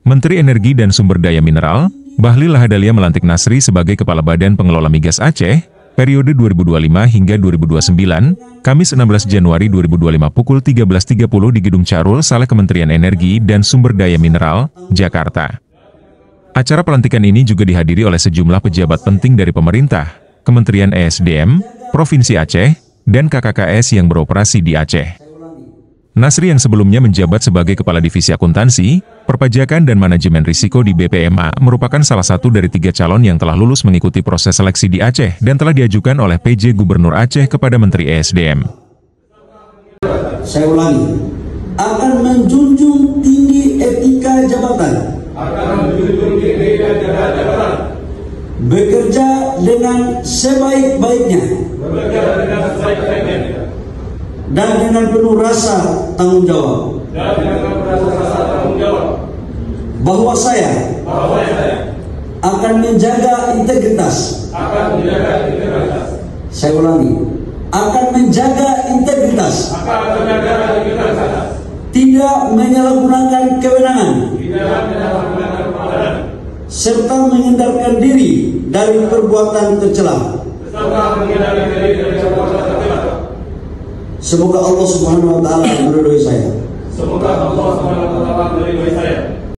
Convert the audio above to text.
Menteri Energi dan Sumber Daya Mineral, Bahlil Lahadalia melantik Nasri sebagai Kepala Badan Pengelola Migas Aceh, periode 2025 hingga 2029, Kamis 16 Januari 2025 pukul 13.30 di Gedung Carul Saleh Kementerian Energi dan Sumber Daya Mineral, Jakarta. Acara pelantikan ini juga dihadiri oleh sejumlah pejabat penting dari pemerintah, Kementerian ESDM, Provinsi Aceh, dan KKKS yang beroperasi di Aceh. Nasri yang sebelumnya menjabat sebagai Kepala Divisi Akuntansi, Perpajakan dan Manajemen Risiko di BPMA merupakan salah satu dari 3 calon yang telah lulus mengikuti proses seleksi di Aceh dan telah diajukan oleh PJ Gubernur Aceh kepada Menteri ESDM. Saya ulangi, akan menjunjung tinggi etika jabatan. Bekerja dengan sebaik-baiknya. Dan dengan penuh rasa tanggung jawab. Bahwa saya akan menjaga integritas. Saya ulangi, akan menjaga integritas. Tidak menyalahgunakan kewenangan. Serta menghindarkan diri dari perbuatan tercela. Semoga Allah Subhanahu wa taala meridhoi saya.